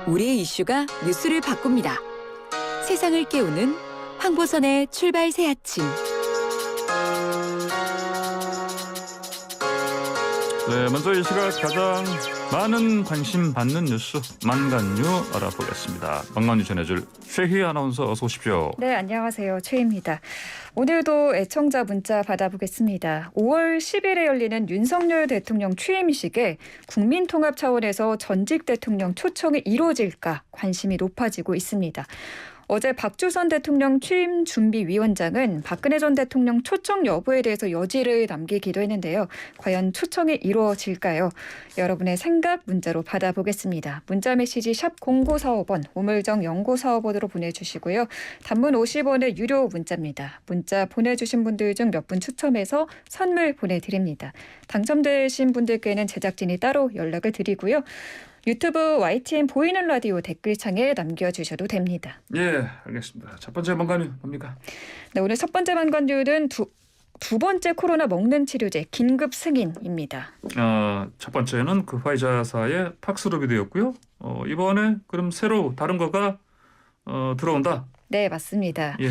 우리의 이슈가 뉴스를 바꿉니다. 세상을 깨우는 황보선의 출발 새 아침. 네, 먼저 이 시각 가장 많은 관심 받는 뉴스 만간뉴 알아보겠습니다. 만간뉴 전해줄 최희 아나운서 어서 오십시오. 네, 안녕하세요. 최희입니다. 오늘도 애청자 문자 받아보겠습니다. 5월 10일에 열리는 윤석열 대통령 취임식에 국민통합 차원에서 전직 대통령 초청이 이루어질까 관심이 높아지고 있습니다. 어제 박주선 대통령 취임준비위원장은 박근혜 전 대통령 초청 여부에 대해서 여지를 남기기도 했는데요. 과연 초청이 이루어질까요? 여러분의 생각 문자로 받아보겠습니다. 문자 메시지 샵 0945번, 우물정 연구사업원으로 보내주시고요. 단문 50원의 유료 문자입니다. 문자 보내주신 분들 중 몇 분 추첨해서 선물 보내드립니다. 당첨되신 분들께는 제작진이 따로 연락을 드리고요. 유튜브 YTN 보이는 라디오 댓글창에 남겨주셔도 됩니다. 예, 알겠습니다. 첫 번째 만간뉴 뭡니까? 네, 오늘 첫 번째 만관뉴는 두 번째 코로나 먹는 치료제 긴급 승인입니다. 첫 번째는 그 화이자사의 팍스로비드였고요. 이번에 그럼 새로 다른 거가 들어온다. 네, 맞습니다. 예.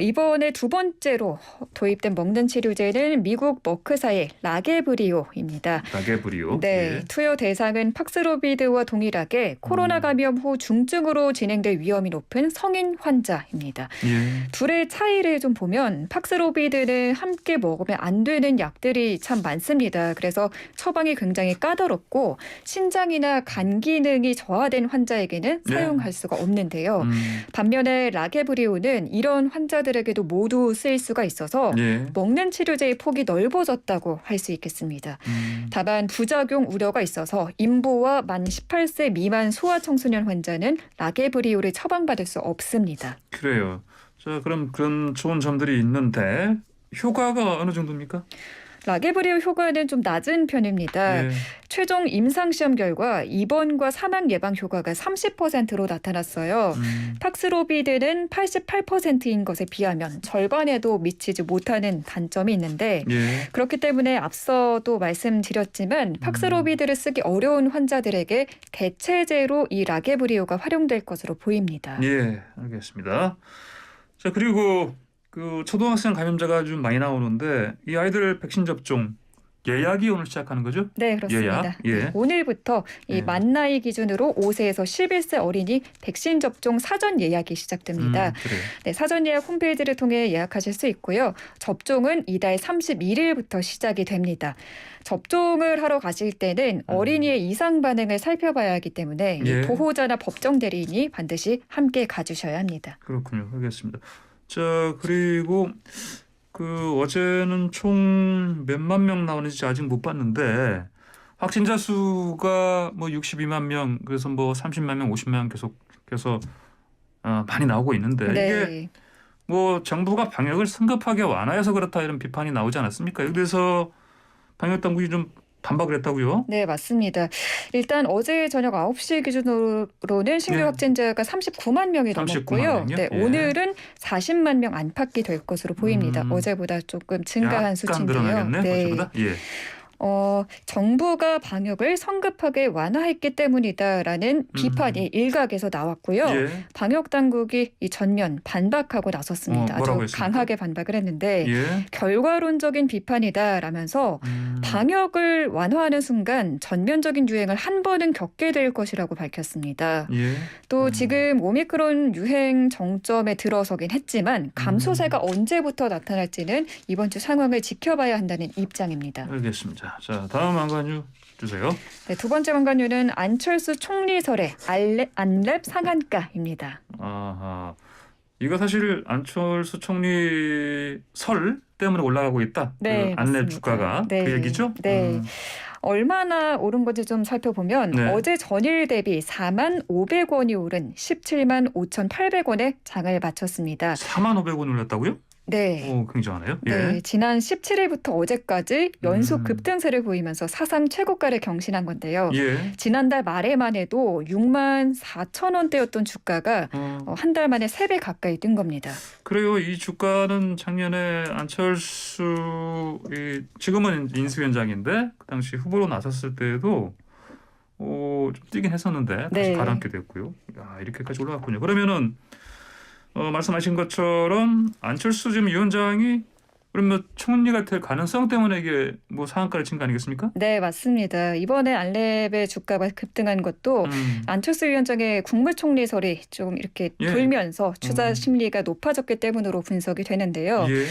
이번에 두 번째로 도입된 먹는 치료제는 미국 머크사의 라게브리오입니다. 라게브리오. 네, 예. 투여 대상은 팍스로비드와 동일하게 코로나 감염 후 중증으로 진행될 위험이 높은 성인 환자입니다. 예. 둘의 차이를 좀 보면 팍스로비드는 함께 먹으면 안 되는 약들이 참 많습니다. 그래서 처방이 굉장히 까다롭고 신장이나 간 기능이 저하된 환자에게는 네. 사용할 수가 없는데요. 반면에 라게브리오는 이런 환자들에게도 모두 쓰일 수가 있어서 예. 먹는 치료제의 폭이 넓어졌다고 할 수 있겠습니다. 다만 부작용 우려가 있어서 임보와 만 18세 미만 소아청소년 환자는 라게브리오를 처방받을 수 없습니다. 그래요. 자, 그럼 그런 좋은 점들이 있는데 효과가 어느 정도입니까? 라게브리오 효과는 좀 낮은 편입니다. 예. 최종 임상시험 결과 입원과 사망 예방 효과가 30%로 나타났어요. 팍스로비드는 88%인 것에 비하면 절반에도 미치지 못하는 단점이 있는데 예. 그렇기 때문에 앞서도 말씀드렸지만 팍스로비드를 쓰기 어려운 환자들에게 대체제로 이 라게브리오가 활용될 것으로 보입니다. 예, 알겠습니다. 자, 그리고 그 초등학생 감염자가 좀 많이 나오는데 이 아이들 백신 접종 예약이 오늘 시작하는 거죠? 네, 그렇습니다. 예약? 예. 네, 오늘부터 이 예. 만 나이 기준으로 5세에서 11세 어린이 백신 접종 사전 예약이 시작됩니다. 그래요. 네, 사전 예약 홈페이지를 통해 예약하실 수 있고요. 접종은 이달 31일부터 시작이 됩니다. 접종을 하러 가실 때는 어린이의 이상 반응을 살펴봐야 하기 때문에 예. 이 보호자나 법정 대리인이 반드시 함께 가주셔야 합니다. 그렇군요. 알겠습니다. 자, 그리고 그 어제는 총 몇만 명 나오는지 아직 못 봤는데 확진자 수가 뭐 62만 명, 그래서 뭐 30만 명, 50만 명 계속해서 많이 나오고 있는데 이게 네. 뭐 정부가 방역을 성급하게 완화해서 그렇다 이런 비판이 나오지 않았습니까? 여기서 방역 당국이 좀 반박을 했다고요? 네, 맞습니다. 일단 어제 저녁 9시 기준으로는 신규 네. 확진자가 39만 명이 39만 넘었고요. 명이요? 네, 예. 오늘은 40만 명 안팎이 될 것으로 보입니다. 어제보다 조금 증가한 약간 수치인데요. 늘어나겠네. 네. 어제보다. 예. 정부가 방역을 성급하게 완화했기 때문이다라는 비판이 일각에서 나왔고요. 예. 방역 당국이 이 전면 반박하고 나섰습니다. 뭐라고 아주 했습니까? 강하게 반박을 했는데 예. 결과론적인 비판이다라면서 방역을 완화하는 순간 전면적인 유행을 한 번은 겪게 될 것이라고 밝혔습니다. 예. 또 지금 오미크론 유행 정점에 들어서긴 했지만 감소세가 언제부터 나타날지는 이번 주 상황을 지켜봐야 한다는 입장입니다. 알겠습니다. 자, 다음 안간유 주세요. 네, 두 번째 관관유는 안철수 총리설의 안랩 상한가입니다. 아하. 이거 사실 안철수 총리 설 때문에 올라가고 있다. 네, 그 안랩 맞습니다. 주가가 네. 그 얘기죠? 네. 얼마나 오른 건지 좀 살펴보면 네. 어제 전일 대비 4만 500원이 오른 17만 5,800원에 장을 마쳤습니다. 4,500원 올렸다고요? 네. 오, 굉장하네요. 예. 네, 지난 17일부터 어제까지 연속 급등세를 보이면서 사상 최고가를 경신한 건데요. 예. 지난달 말에만 해도 6만 4천 원대였던 주가가 한 달 만에 3배 가까이 뜬 겁니다. 그래요. 이 주가는 작년에 안철수 지금은 인수위원장인데 그 당시 후보로 나섰을 때에도 좀 뛰긴 했었는데 다시 네. 가라앉게 됐고요. 야, 이렇게까지 올라갔군요. 그러면은 말씀하신 것처럼 안철수 지금 위원장이 그러면 총리가 될 가능성 때문에 이게 뭐 상한가를 친 거 아니겠습니까? 네, 맞습니다. 이번에 안랩의 주가가 급등한 것도 안철수 위원장의 국무총리설이 좀 이렇게 예. 돌면서 투자 심리가 높아졌기 때문으로 분석이 되는데요. 예.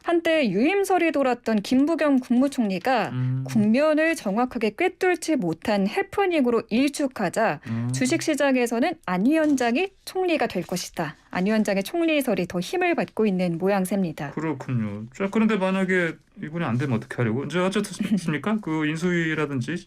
한때 유임설이 돌았던 김부겸 국무총리가 국면을 정확하게 꿰뚫지 못한 해프닝으로 일축하자 주식시장에서는 안 위원장이 총리가 될 것이다. 안 위원장의 총리설이 더 힘을 받고 있는 모양새입니다. 그렇군요. 자, 그런데 만약에 이분이 안 되면 어떻게 하려고? 이제 어쨌습니까? 그 인수위라든지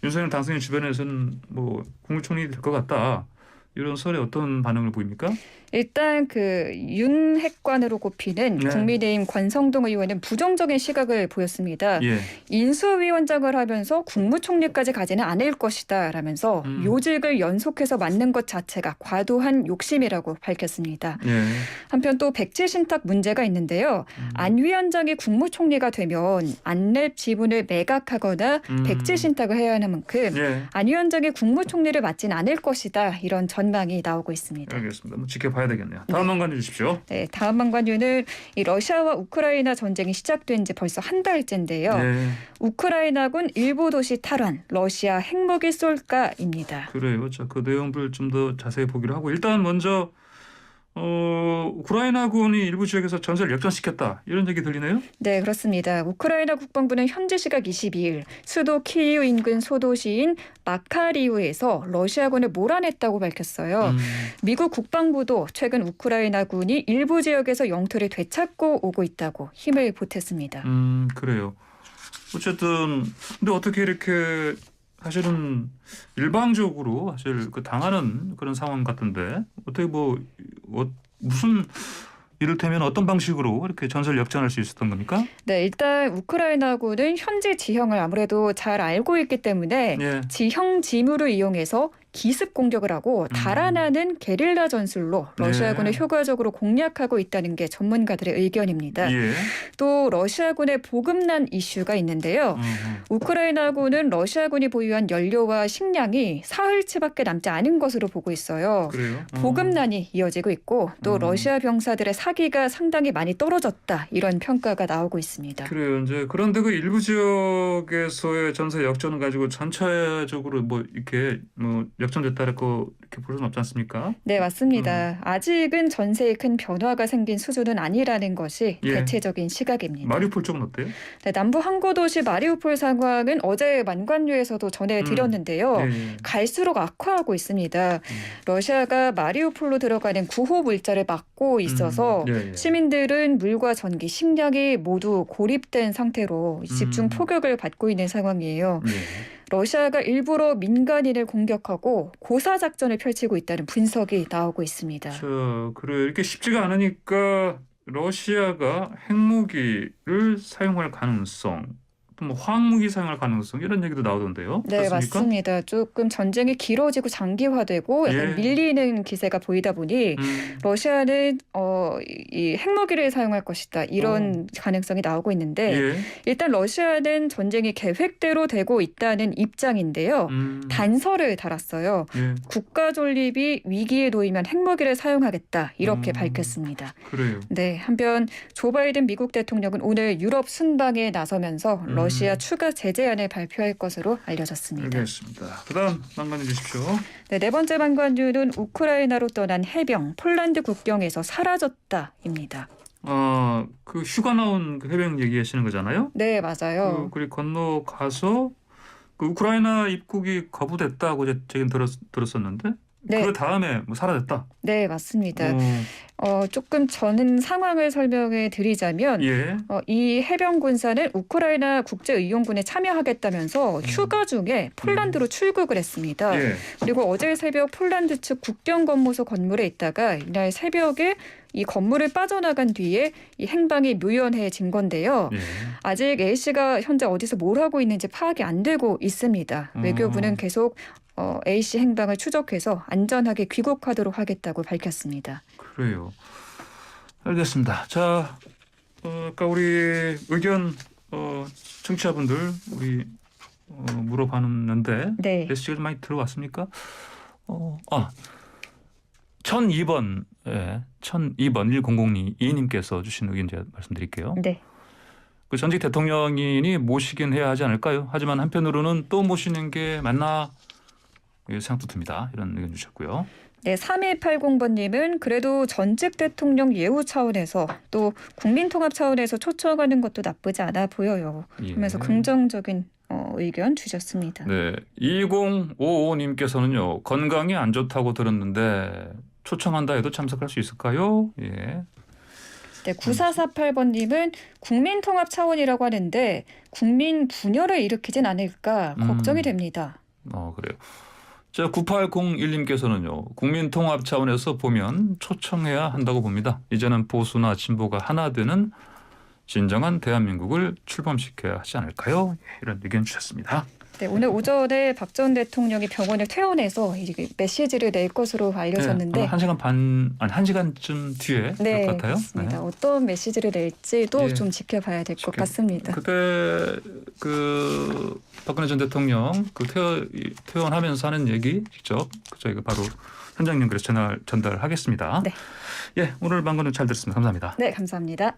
윤석열 당선인 주변에서는 뭐 국무총리 될 것 같다. 이런 설에 어떤 반응을 보입니까? 일단 그 윤핵관으로 꼽히는 네. 국민의힘 권성동 의원은 부정적인 시각을 보였습니다. 예. 인수위원장을 하면서 국무총리까지 가지는 않을 것이다 라면서 요직을 연속해서 맡는 것 자체가 과도한 욕심이라고 밝혔습니다. 예. 한편 또 백지 신탁 문제가 있는데요. 안 위원장이 국무총리가 되면 안랩 지분을 매각하거나 백지 신탁을 해야 하는 만큼 예. 안 위원장이 국무총리를 맡진 않을 것이다. 이런 전망이 나오고 있습니다. 알겠습니다. 뭐 지켜봐야 되겠네요. 다음 한관 주십시오. 네, 다음 한관유는 이 러시아와 우크라이나 전쟁이 시작된 지 벌써 한 달째인데요. 예. 우크라이나군 일부 도시 탈환, 러시아 핵무기 쏠까입니다. 그래요. 자, 그 내용들 좀 더 자세히 보기로 하고 일단 먼저 우크라이나군이 일부 지역에서 전세를 역전시켰다. 이런 얘기 들리네요? 네, 그렇습니다. 우크라이나 국방부는 현지 시각 22일 수도 키이우 인근 소도시인 마카리우에서 러시아군을 몰아냈다고 밝혔어요. 미국 국방부도 최근 우크라이나군이 일부 지역에서 영토를 되찾고 오고 있다고 힘을 보탰습니다. 그래요. 어쨌든 근데 어떻게 이렇게 사실은 일방적으로 사실 그 당하는 그런 상황 같은데 어떻게 무슨 이를테면 어떤 방식으로 이렇게 전설 역전할 수 있었던 겁니까? 네, 일단 우크라이나군은 현지 지형을 아무래도 잘 알고 있기 때문에 예. 지형 지물을 이용해서 기습 공격을 하고 달아나는 게릴라 전술로 러시아군을 네. 효과적으로 공략하고 있다는 게 전문가들의 의견입니다. 예. 또 러시아군의 보급난 이슈가 있는데요. 우크라이나군은 러시아군이 보유한 연료와 식량이 사흘치밖에 남지 않은 것으로 보고 있어요. 그래요? 보급난이 이어지고 있고 또 러시아 병사들의 사기가 상당히 많이 떨어졌다. 이런 평가가 나오고 있습니다. 그래요. 이제 그런데 그 일부 지역에서의 전세 역전을 가지고 전체적으로 뭐 이렇게 뭐 역전됐다고 이렇게 볼 수는 없지 않습니까? 네, 맞습니다. 아직은 전세에 큰 변화가 생긴 수준은 아니라는 것이 예. 대체적인 시각입니다. 마리우폴 쪽은 어때요? 네, 남부 항구 도시 마리우폴 상황은 어제 만관유에서도 전해드렸는데요. 예. 갈수록 악화하고 있습니다. 러시아가 마리우폴로 들어가는 구호 물자를 막고 있어서 예. 시민들은 물과 전기, 식량이 모두 고립된 상태로 집중 포격을 받고 있는 상황이에요. 예. 러시아가 일부러 민간인을 공격하고 고사 작전을 펼치고 있다는 분석이 나오고 있습니다. 그래 이렇게 쉽지가 않으니까 러시아가 핵무기를 사용할 가능성, 또 뭐 화학무기 사용할 가능성 이런 얘기도 나오던데요. 네, 그렇습니까? 맞습니다. 조금 전쟁이 길어지고 장기화되고 약간 예. 밀리는 기세가 보이다 보니 러시아는 이 핵무기를 사용할 것이다. 이런 가능성이 나오고 있는데 예. 일단 러시아는 전쟁이 계획대로 되고 있다는 입장인데요. 단서를 달았어요. 예. 국가 존립이 위기에 놓이면 핵무기를 사용하겠다. 이렇게 밝혔습니다. 그래요. 네, 한편 조 바이든 미국 대통령은 오늘 유럽 순방에 나서면서 러시아 추가 제재안을 발표할 것으로 알려졌습니다. 알겠습니다. 그다음 난관해 주십시오. 네, 네 번째 관건주는 우크라이나로 떠난 해병 폴란드 국경에서 사라졌다입니다. 그 휴가 나온 그 해병 얘기하시는 거잖아요. 네, 맞아요. 그리 건너가서 그 우크라이나 입국이 거부됐다고 제가 들었었는데 네. 그 다음에 뭐 사라졌다. 네, 맞습니다. 조금 저는 상황을 설명해 드리자면 예. 이 해병 군사는 우크라이나 국제의용군에 참여하겠다면서 휴가 중에 폴란드로 출국을 했습니다. 예. 그리고 어제 새벽 폴란드 측 국경검무소 건물에 있다가 이날 새벽에 이 건물을 빠져나간 뒤에 이 행방이 묘연해진 건데요. 예. 아직 A씨가 현재 어디서 뭘 하고 있는지 파악이 안 되고 있습니다. 외교부는 계속 A씨 행방을 추적해서 안전하게 귀국하도록 하겠다고 밝혔습니다. 그래요. 알겠습니다. 자, 아까 우리 의견 청취자분들 우리 물어봤는데 네. 메시지가 좀 많이 들어왔습니까? 1002번, 1002님께서 주신 의견 제가 말씀드릴게요. 네. 그 전직 대통령인이 모시긴 해야 하지 않을까요? 하지만 한편으로는 또 모시는 게 맞나 생각도 듭니다. 이런 의견 주셨고요. 네, 3280번님은 그래도 전직 대통령 예우 차원에서 또 국민통합 차원에서 초청하는 것도 나쁘지 않아 보여요. 그러면서 긍정적인 의견 주셨습니다. 네, 2055님께서는요. 건강이 안 좋다고 들었는데 초청한다 해도 참석할 수 있을까요? 예. 네, 9448번님은 국민통합 차원이라고 하는데 국민 분열을 일으키진 않을까 걱정이 됩니다. 그래요. 자, 9801님께서는요. 국민통합 차원에서 보면 초청해야 한다고 봅니다. 이제는 보수나 진보가 하나 되는 진정한 대한민국을 출범시켜야 하지 않을까요? 이런 의견 주셨습니다. 네, 오늘 오전에 박 전 대통령이 병원을 퇴원해서 이제 메시지를 낼 것으로 알려졌는데 네, 1시간쯤 뒤에 네, 될 것 같아요. 그렇습니다. 네. 어떤 메시지를 낼지도 예. 좀 지켜봐야 될 것 같습니다. 그때 그 박근혜 전 대통령 그 퇴원하면서 하는 얘기 직접 저희가 바로 현장 연결해서 전달하겠습니다. 네. 예, 오늘 방송은 잘 들었습니다. 감사합니다. 네, 감사합니다.